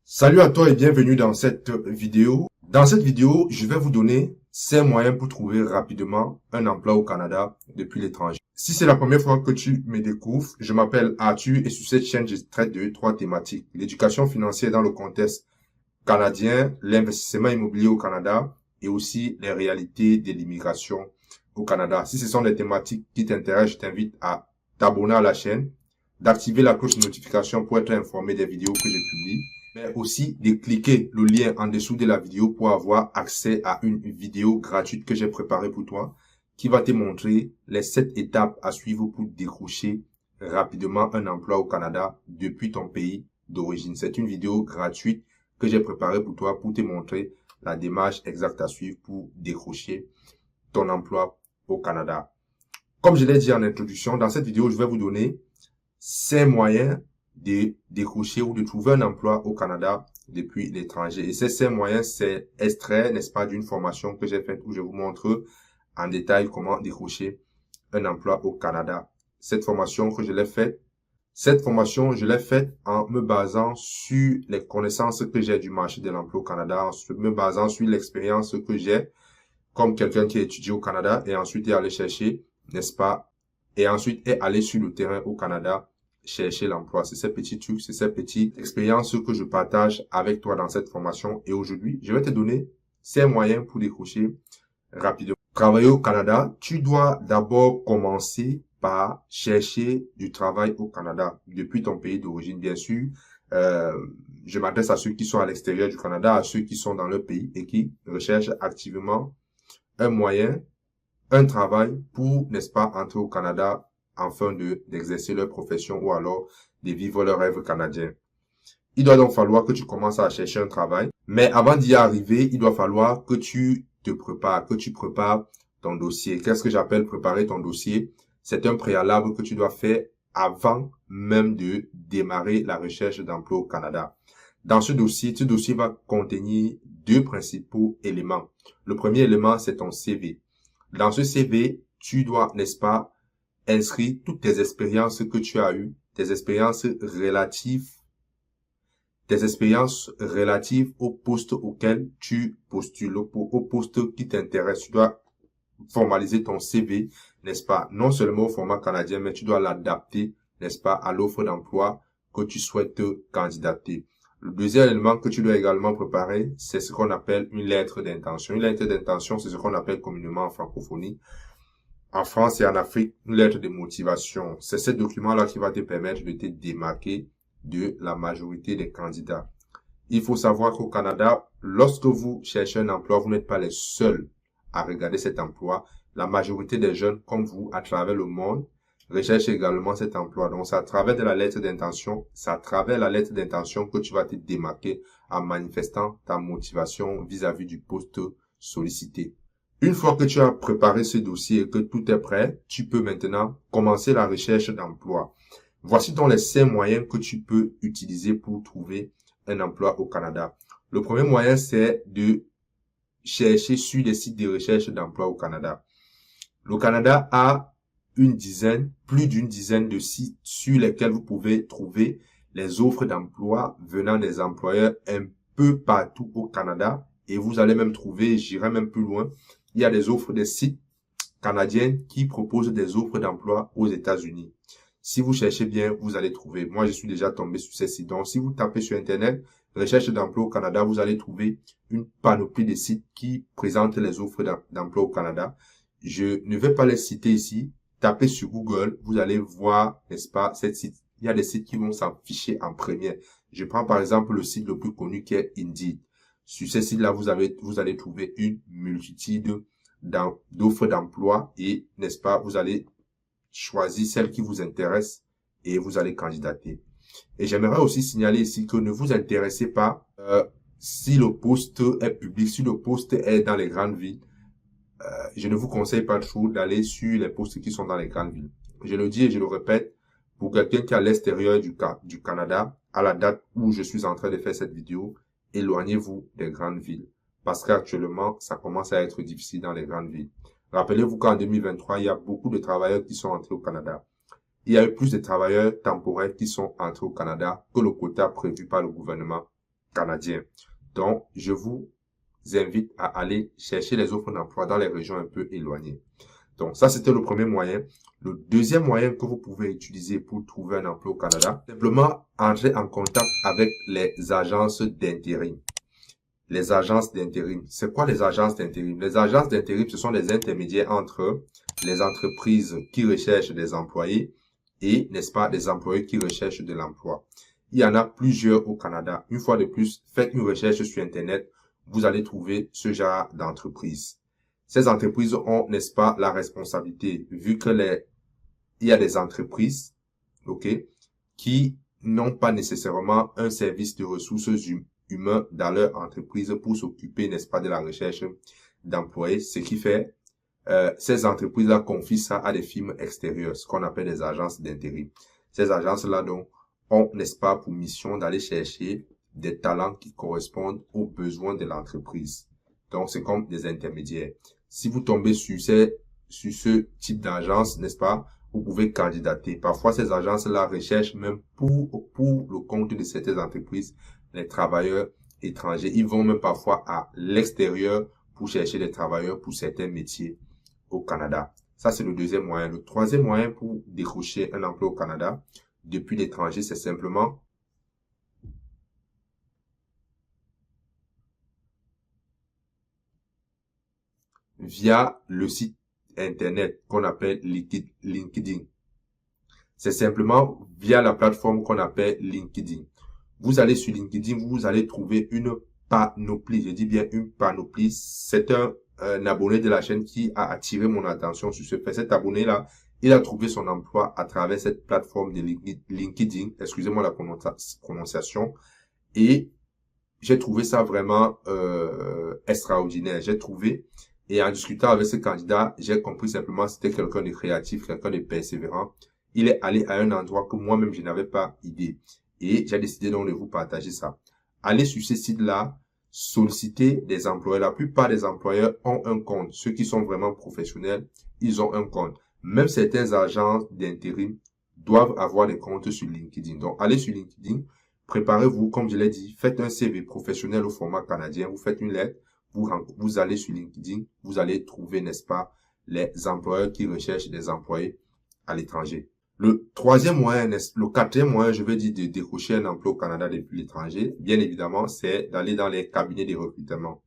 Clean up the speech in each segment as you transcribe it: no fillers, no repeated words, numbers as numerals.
Salut à toi et bienvenue dans cette vidéo. Dans cette vidéo, je vais vous donner 5 moyens pour trouver rapidement un emploi au Canada depuis l'étranger. Si c'est la première fois que tu me découvres, je m'appelle Arthur et sur cette chaîne, je traite de 3 thématiques. L'éducation financière dans le contexte canadien, l'investissement immobilier au Canada et aussi les réalités de l'immigration au Canada. Si ce sont des thématiques qui t'intéressent, je t'invite à t'abonner à la chaîne, d'activer la cloche de notification pour être informé des vidéos que je publie, mais aussi de cliquer le lien en dessous de la vidéo pour avoir accès à une vidéo gratuite que j'ai préparée pour toi qui va te montrer les 7 étapes à suivre pour décrocher rapidement un emploi au Canada depuis ton pays d'origine. C'est une vidéo gratuite que j'ai préparée pour toi pour te montrer la démarche exacte à suivre pour décrocher ton emploi au Canada. Comme je l'ai dit en introduction, dans cette vidéo, je vais vous donner 5 moyens de décrocher ou de trouver un emploi au Canada depuis l'étranger. Et ces 5 moyens, c'est extrait, n'est-ce pas, d'une formation que j'ai faite où je vous montre en détail comment décrocher un emploi au Canada. Cette formation, je l'ai faite en me basant sur les connaissances que j'ai du marché de l'emploi au Canada, en me basant sur l'expérience que j'ai comme quelqu'un qui a étudié au Canada et ensuite est allé chercher, n'est-ce pas, et ensuite est allé sur le terrain au Canada chercher l'emploi. C'est ces petits trucs, c'est ces petites expériences que je partage avec toi dans cette formation. Et aujourd'hui, je vais te donner 5 moyens pour décrocher rapidement. Travailler au Canada, tu dois d'abord commencer par chercher du travail au Canada, depuis ton pays d'origine, bien sûr. Je m'adresse à ceux qui sont à l'extérieur du Canada, à ceux qui sont dans leur pays et qui recherchent activement un moyen, un travail pour, n'est-ce pas, entrer au Canada afin d'exercer leur profession ou alors de vivre leur rêve canadien. Il doit donc falloir que tu commences à chercher un travail. Mais avant d'y arriver, il doit falloir que tu te prépares, que tu prépares ton dossier. Qu'est-ce que j'appelle préparer ton dossier? C'est un préalable que tu dois faire avant même de démarrer la recherche d'emploi au Canada. Dans ce dossier va contenir 2 principaux éléments. Le premier élément, c'est ton CV. Dans ce CV, tu dois, n'est-ce pas, inscrire toutes tes expériences que tu as eues, tes expériences relatives au poste auquel tu postules, au poste qui t'intéresse. Tu dois formaliser ton CV, n'est-ce pas, non seulement au format canadien, mais tu dois l'adapter, n'est-ce pas, à l'offre d'emploi que tu souhaites candidater. Le deuxième élément que tu dois également préparer, c'est ce qu'on appelle une lettre d'intention. Une lettre d'intention, c'est ce qu'on appelle communément en francophonie. En France et en Afrique, une lettre de motivation. C'est ce document-là qui va te permettre de te démarquer de la majorité des candidats. Il faut savoir qu'au Canada, lorsque vous cherchez un emploi, vous n'êtes pas les seuls à regarder cet emploi. La majorité des jeunes, comme vous, à travers le monde, recherchent également cet emploi. Donc, c'est à travers la lettre d'intention que tu vas te démarquer en manifestant ta motivation vis-à-vis du poste sollicité. Une fois que tu as préparé ce dossier et que tout est prêt, tu peux maintenant commencer la recherche d'emploi. Voici donc les 5 moyens que tu peux utiliser pour trouver un emploi au Canada. Le premier moyen, c'est de chercher sur les sites de recherche d'emploi au Canada. Le Canada a plus d'une dizaine de sites sur lesquels vous pouvez trouver les offres d'emploi venant des employeurs un peu partout au Canada. Et vous allez même trouver, j'irai même plus loin, il y a des offres des sites canadiens qui proposent des offres d'emploi aux États-Unis. Si vous cherchez bien, vous allez trouver. Moi, je suis déjà tombé sur ces sites. Donc, si vous tapez sur Internet, recherche d'emploi au Canada, vous allez trouver une panoplie de sites qui présentent les offres d'emploi au Canada. Je ne vais pas les citer ici. Tapez sur Google, vous allez voir, n'est-ce pas, ces sites. Il y a des sites qui vont s'afficher en première. Je prends par exemple le site le plus connu qui est Indeed. Sur ce site-là, vous allez trouver une multitude d'offres d'emploi et, n'est-ce pas, vous allez choisir celle qui vous intéresse et vous allez candidater. Et j'aimerais aussi signaler ici que ne vous intéressez pas si le poste est public, si le poste est dans les grandes villes. Je ne vous conseille pas trop d'aller sur les postes qui sont dans les grandes villes. Je le dis et je le répète, pour quelqu'un qui est à l'extérieur du Canada, à la date où je suis en train de faire cette vidéo, éloignez-vous des grandes villes. Parce qu'actuellement, ça commence à être difficile dans les grandes villes. Rappelez-vous qu'en 2023, il y a beaucoup de travailleurs qui sont entrés au Canada. Il y a eu plus de travailleurs temporaires qui sont entrés au Canada que le quota prévu par le gouvernement canadien. Donc, je vous invite à aller chercher les offres d'emploi dans les régions un peu éloignées. Donc, ça, c'était le premier moyen. Le deuxième moyen que vous pouvez utiliser pour trouver un emploi au Canada, simplement entrer en contact avec les agences d'intérim. Les agences d'intérim. C'est quoi les agences d'intérim? Les agences d'intérim, ce sont les intermédiaires entre les entreprises qui recherchent des employés et, n'est-ce pas, des employés qui recherchent de l'emploi. Il y en a plusieurs au Canada. Une fois de plus, faites une recherche sur Internet, vous allez trouver ce genre d'entreprise. Ces entreprises ont, n'est-ce pas, la responsabilité, vu que il y a des entreprises, ok, qui n'ont pas nécessairement un service de ressources humains dans leur entreprise pour s'occuper, n'est-ce pas, de la recherche d'employés, ce qui fait, ces entreprises-là confient ça à des firmes extérieures, ce qu'on appelle des agences d'intérim. Ces agences-là, donc, ont, n'est-ce pas, pour mission d'aller chercher des talents qui correspondent aux besoins de l'entreprise. Donc, c'est comme des intermédiaires. Si vous tombez sur ce type d'agence, n'est-ce pas, vous pouvez candidater. Parfois, ces agences-là recherchent même pour le compte de certaines entreprises, les travailleurs étrangers. Ils vont même parfois à l'extérieur pour chercher des travailleurs pour certains métiers au Canada. Ça, c'est le deuxième moyen. Le troisième moyen pour décrocher un emploi au Canada depuis l'étranger, c'est simplement via le site Internet qu'on appelle LinkedIn. C'est simplement via la plateforme qu'on appelle LinkedIn. Vous allez sur LinkedIn, vous allez trouver une panoplie. Je dis bien une panoplie. C'est un abonné de la chaîne qui a attiré mon attention sur ce fait. Cet abonné-là, il a trouvé son emploi à travers cette plateforme de LinkedIn. Excusez-moi la prononciation. Et j'ai trouvé ça vraiment extraordinaire. J'ai trouvé, et en discutant avec ce candidat, j'ai compris simplement que c'était quelqu'un de créatif, quelqu'un de persévérant. Il est allé à un endroit que moi-même je n'avais pas idée. Et j'ai décidé donc de vous partager ça. Allez sur ce site-là, sollicitez des employeurs. La plupart des employeurs ont un compte. Ceux qui sont vraiment professionnels, ils ont un compte. Même certains agents d'intérim doivent avoir des comptes sur LinkedIn. Donc, allez sur LinkedIn, préparez-vous, comme je l'ai dit, faites un CV professionnel au format canadien, vous faites une lettre, vous allez sur LinkedIn, vous allez trouver, n'est-ce pas, les employeurs qui recherchent des employés à l'étranger. Le quatrième moyen, je veux dire, de décrocher un emploi au Canada depuis l'étranger, bien évidemment, c'est d'aller dans les cabinets de recrutement.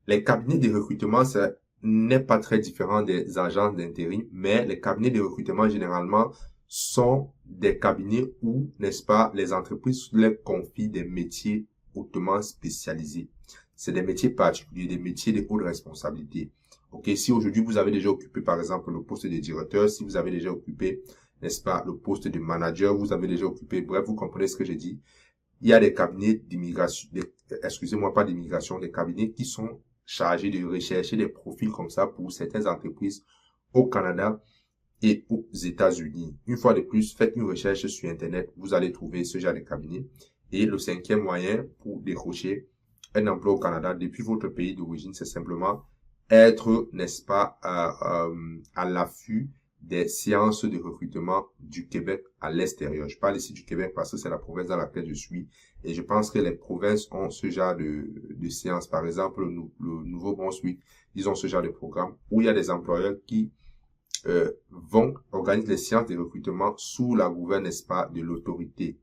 Les cabinets de recrutement, ça n'est pas très différent des agences d'intérim, mais les cabinets de recrutement, généralement, sont des cabinets où, n'est-ce pas, les entreprises leur confient des métiers hautement spécialisés. C'est des métiers particuliers, des métiers de haute responsabilité. Ok, si aujourd'hui vous avez déjà occupé, par exemple, le poste de directeur, si vous avez déjà occupé, n'est-ce pas, le poste de manager, vous avez déjà occupé, bref, vous comprenez ce que j'ai dit. Il y a des cabinets d'immigration, excusez-moi, pas d'immigration, des cabinets qui sont chargés de rechercher des profils comme ça pour certaines entreprises au Canada et aux États-Unis. Une fois de plus, faites une recherche sur Internet, vous allez trouver ce genre de cabinet. Et le cinquième moyen pour décrocher un emploi au Canada depuis votre pays d'origine, c'est simplement être, n'est-ce pas, à l'affût des séances de recrutement du Québec à l'extérieur. Je parle ici du Québec parce que c'est la province dans laquelle je suis et je pense que les provinces ont ce genre de séances. Par exemple, le Nouveau-Brunswick, ils ont ce genre de programme où il y a des employeurs qui vont organiser les séances de recrutement sous la gouverne, n'est-ce pas, de l'autorité,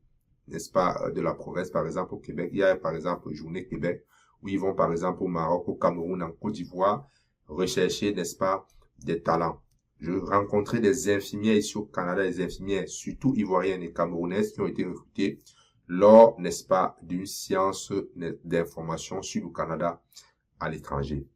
n'est-ce pas, de la province. Par exemple, au Québec, il y a par exemple Journée Québec où ils vont par exemple au Maroc, au Cameroun, en Côte d'Ivoire rechercher, n'est-ce pas, des talents. Je rencontrais des infirmières ici au Canada, des infirmières, surtout ivoiriennes et camerounaises, qui ont été recrutées lors, n'est-ce pas, d'une séance d'information sur le Canada à l'étranger.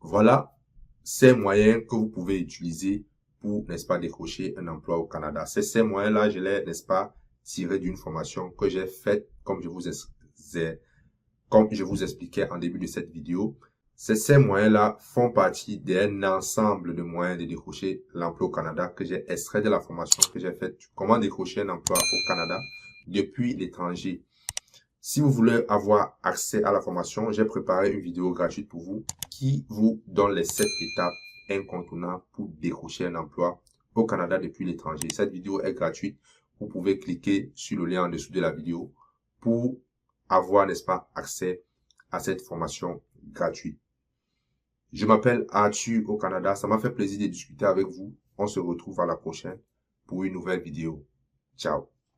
Voilà ces moyens que vous pouvez utiliser pour, n'est-ce pas, décrocher un emploi au Canada. Ces moyens-là, je les, n'est-ce pas, tirés d'une formation que j'ai faite, comme je vous expliquais en début de cette vidéo. Ces moyens-là font partie d'un ensemble de moyens de décrocher l'emploi au Canada que j'ai extrait de la formation que j'ai faite. Comment décrocher un emploi au Canada depuis l'étranger. Si vous voulez avoir accès à la formation, j'ai préparé une vidéo gratuite pour vous qui vous donne les 7 étapes incontournables pour décrocher un emploi au Canada depuis l'étranger. Cette vidéo est gratuite. Vous pouvez cliquer sur le lien en dessous de la vidéo pour avoir, n'est-ce pas, accès à cette formation gratuite. Je m'appelle Arthur au Canada. Ça m'a fait plaisir de discuter avec vous. On se retrouve à la prochaine pour une nouvelle vidéo. Ciao.